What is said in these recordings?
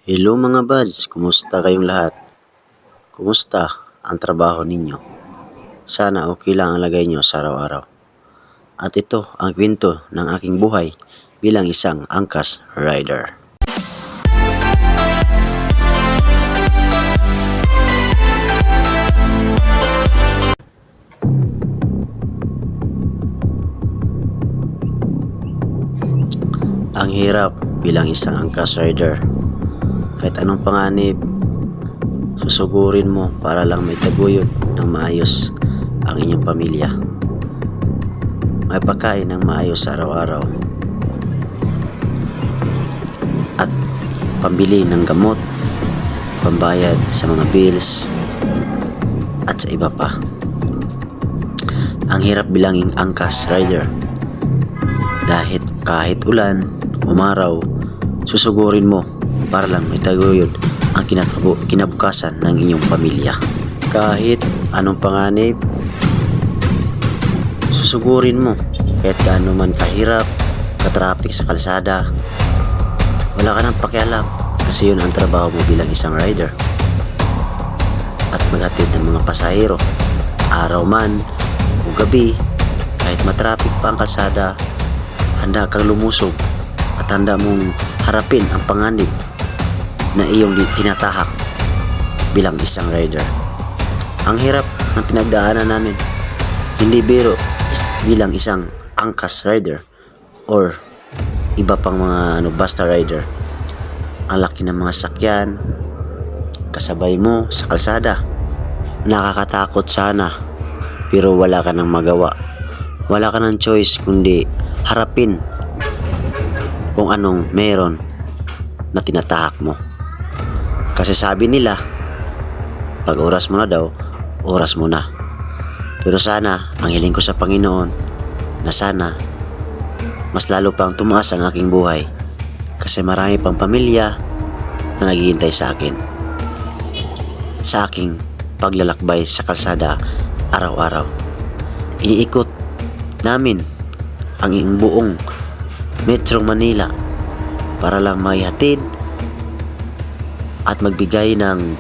Hello mga buds, kumusta kayong lahat? Kumusta ang trabaho ninyo? Sana okay lang ang lagay nyo sa araw-araw. At ito ang kwento ng aking buhay bilang isang angkas rider. Ang hirap bilang isang angkas rider. Kahit anong panganib, susugurin mo para lang may taguyod ng maayos ang inyong pamilya. May pagkain ng maayos sa araw-araw. At pambili ng gamot, pambayad sa mga bills, at sa iba pa. Ang hirap bilanging angkas rider. Dahil kahit ulan, umaraw, susugurin mo para lang may taguyod ang kinabukasan ng inyong pamilya. Kahit anong panganib, susugurin mo. Kahit gaano man kahirap, katraffic sa kalsada, wala ka nang pakialam kasi yun ang trabaho mo bilang isang rider. At maghatid ng mga pasahero, araw man o gabi, kahit matraffic pa ang kalsada, handa kang lumusog at handa mong harapin ang panganib na iyong tinatahak bilang isang rider. Ang hirap ng pinagdaanan namin. Hindi biro bilang isang angkas rider or iba pang mga basta rider. Ang laki ng mga sakyan, kasabay mo sa kalsada. Nakakatakot sana, pero wala ka nang magawa. Wala ka nang choice kundi harapin kung anong meron na tinatahak mo. Kasi sabi nila, pag oras mo na daw, oras mo na. Pero sana, ang hiling ko sa Panginoon, na sana, mas lalo pang tumaas ang aking buhay. Kasi marami pang pamilya na naghihintay sa akin. Sa aking paglalakbay sa kalsada araw-araw. Iniikot namin ang buong Metro Manila para lang maihatid at magbigay ng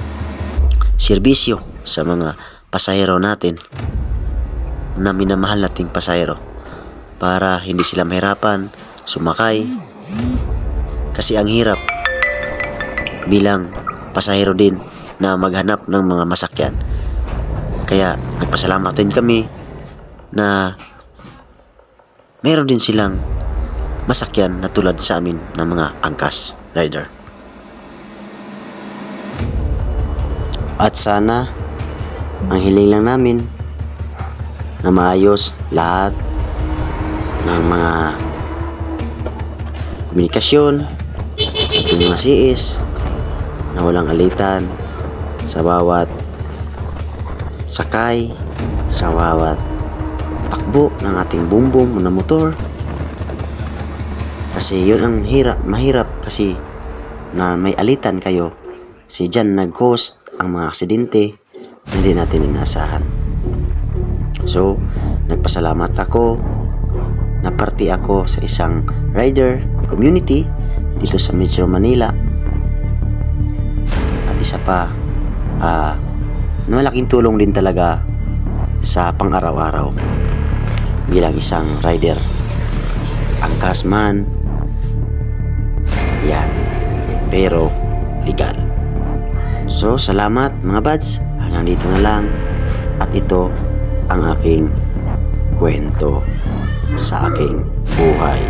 serbisyo sa mga pasahero natin na minamahal nating pasahero para hindi sila mahirapan sumakay kasi ang hirap bilang pasahero din na maghanap ng mga masakyan. Kaya nagpasalamat din kami na meron din silang masakyan na tulad sa amin ng mga angkas rider. At sana, ang hiling lang namin na maayos lahat ng mga komunikasyon sa ating mga CIS na walang alitan sa bawat sakay, sa bawat takbo ng ating bumbong na motor. Kasi yun ang mahirap kasi na may alitan kayo. Kasi dyan nag-host ang mga aksidente na hindi natin inasahan. So, nagpasalamat ako na parte ako sa isang rider community dito sa Metro Manila. At isa pa, malaking tulong din talaga sa pang-araw-araw bilang isang rider. Angkas man, yan, pero legal. So, salamat mga buds. Hanggang dito na lang. At ito ang aking kwento sa aking buhay.